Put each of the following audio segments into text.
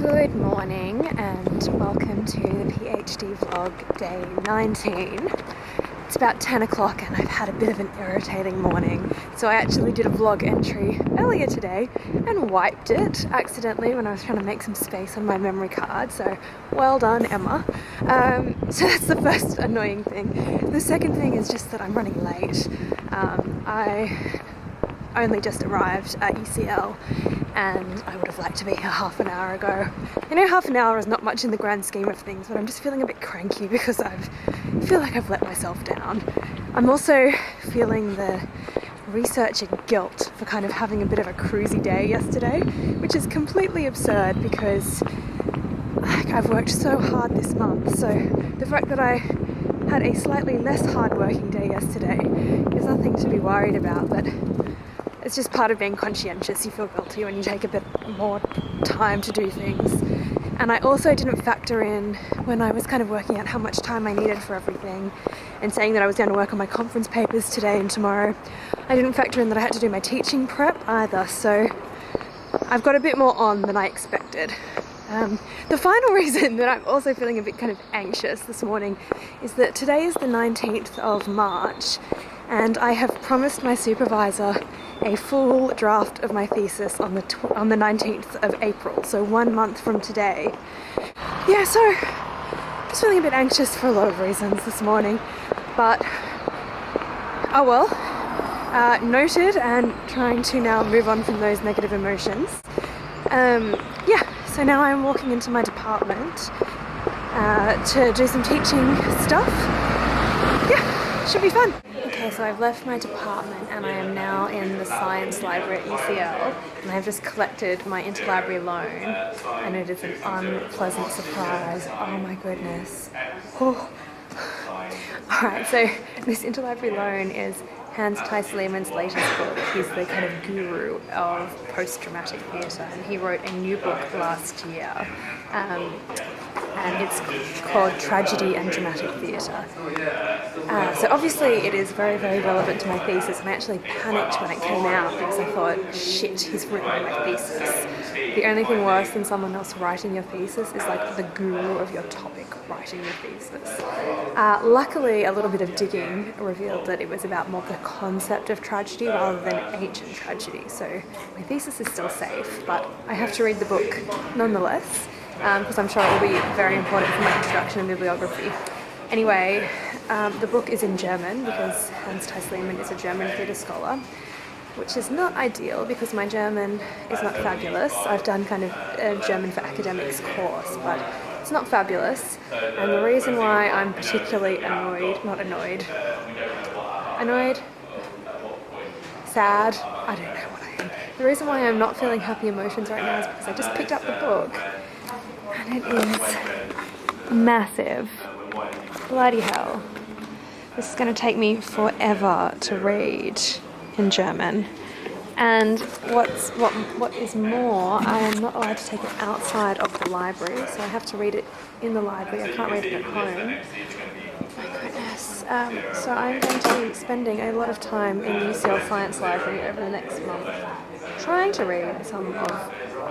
Good morning and welcome to the PhD vlog day 19. It's about 10 o'clock and I've had a bit of an irritating morning. So I actually did a vlog entry earlier today and wiped it accidentally when I was trying to make some space on my memory card. So well done, Emma. So that's the first annoying thing. The second thing is just that I'm running late. I only just arrived at UCL and I would have liked to be here half an hour ago. I know half an hour is not much in the grand scheme of things, but I'm just feeling a bit cranky because I feel like I've let myself down. I'm also feeling the researcher guilt for kind of having a bit of a cruisy day yesterday, which is completely absurd because I've worked so hard this month. So the fact that I had a slightly less hard-working day yesterday is nothing to be worried about, but it's just part of being conscientious. You feel guilty when you take a bit more time to do things. And I also didn't factor in, when I was kind of working out how much time I needed for everything and saying that I was going to work on my conference papers today and tomorrow, I didn't factor in that I had to do my teaching prep either. So I've got a bit more on than I expected. The final reason that I'm also feeling a bit kind of anxious this morning is that today is the 19th of March and I have promised my supervisor a full draft of my thesis on the 19th of April, so 1 month from today. Yeah, so I'm just feeling a bit anxious for a lot of reasons this morning, but oh well, noted and trying to now move on from those negative emotions. Yeah, so now I'm walking into my department to do some teaching stuff. Yeah, should be fun. Okay, so I've left my department and I am now in the science library at UCL and I've just collected my Interlibrary Loan and it is an unpleasant surprise. Oh my goodness. Oh. Alright, so this Interlibrary Loan is Hans Lehmann's latest book. He's the kind of guru of post-dramatic theatre and he wrote a new book last year and it's called Tragedy and Dramatic Theatre. So obviously it is very, very relevant to my thesis and I actually panicked when it came out because I thought, shit, he's written my thesis. The only thing worse than someone else writing your thesis is like the guru of your topic writing your thesis. Luckily, a little bit of digging revealed that it was about more the concept of tragedy rather than ancient tragedy. So my thesis is still safe, but I have to read the book nonetheless because I'm sure it will be very important for my introduction and bibliography. Anyway, the book is in German because Hans Lehmann is a German theatre scholar, which is not ideal because my German is not fabulous. I've done kind of a German for Academics course, but it's not fabulous. And the reason why I'm particularly sad, I don't know what I am. The reason why I'm not feeling happy emotions right now is because I just picked up the book and it is massive. Bloody hell. This is going to take me forever to read in German. And what is more, I am not allowed to take it outside of the library, so I have to read it in the library. I can't read it at home. My goodness. So I'm going to be spending a lot of time in the UCL Science Library over the next month trying to read some of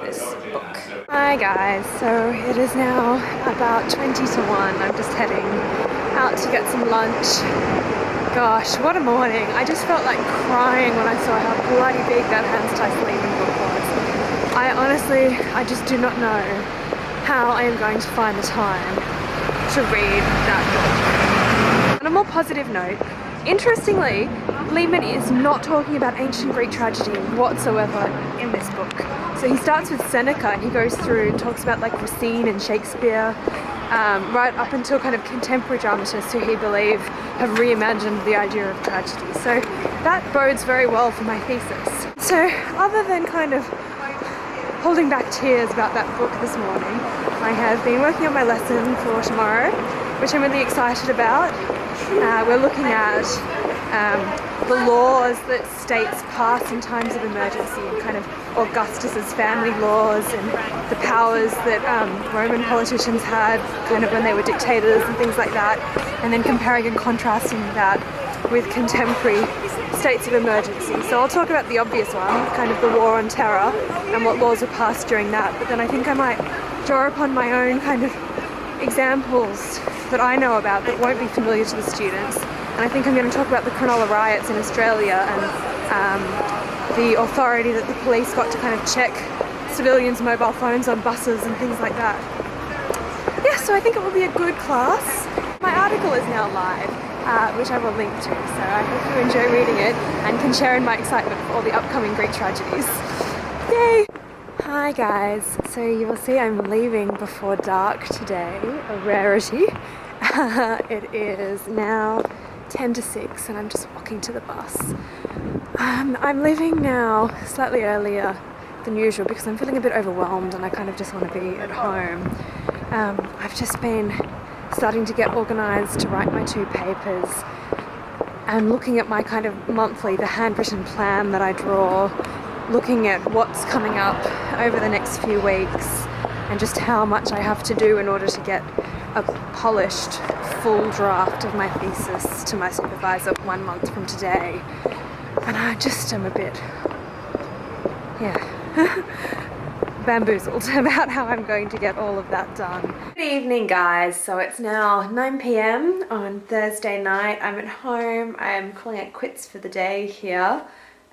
this book. Hi guys, so it is now about 20 to 1. I'm just heading out to get some lunch. Gosh, what a morning. I just felt like crying when I saw how bloody big that Hans Lehmann book was. I just do not know how I am going to find the time to read that book. On a more positive note, interestingly, Lehmann is not talking about ancient Greek tragedy whatsoever in this book. So he starts with Seneca and he goes through and talks about like Racine and Shakespeare, right up until kind of contemporary dramatists who he believes have reimagined the idea of tragedy. So that bodes very well for my thesis. So other than kind of holding back tears about that book this morning, I have been working on my lesson for tomorrow, which I'm really excited about. We're looking at the laws that states pass in times of emergency and kind of Augustus's family laws and the powers that Roman politicians had kind of when they were dictators and things like that, and then comparing and contrasting that with contemporary states of emergency. So I'll talk about the obvious one, kind of the war on terror and what laws were passed during that, but then I think I might draw upon my own kind of examples that I know about that won't be familiar to the students. And I think I'm going to talk about the Cronulla riots in Australia and the authority that the police got to kind of check civilians' mobile phones on buses and things like that. Yeah, so I think it will be a good class. My article is now live, which I will link to, so I hope you enjoy reading it and can share in my excitement for all the upcoming Greek tragedies. Yay! Hi guys, so you will see I'm leaving before dark today, a rarity. It is now 10 to 6 and I'm just walking to the bus. I'm leaving now slightly earlier than usual because I'm feeling a bit overwhelmed and I kind of just want to be at home. I've just been starting to get organised to write my 2 papers and looking at my kind of monthly, the handwritten plan that I draw, looking at what's coming up over the next few weeks and just how much I have to do in order to get a polished full draft of my thesis to my supervisor 1 month from today. And I just am a bit, bamboozled about how I'm going to get all of that done. Good evening guys, so it's now 9 p.m. on Thursday night. I'm at home, I'm calling it quits for the day here.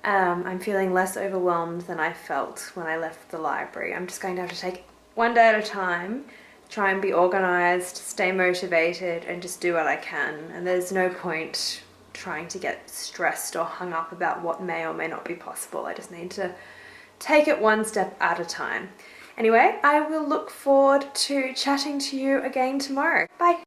I'm feeling less overwhelmed than I felt when I left the library. I'm just going to have to take one day at a time, try and be organised, stay motivated and just do what I can. And there's no point trying to get stressed or hung up about what may or may not be possible. I just need to take it one step at a time. Anyway, I will look forward to chatting to you again tomorrow. Bye!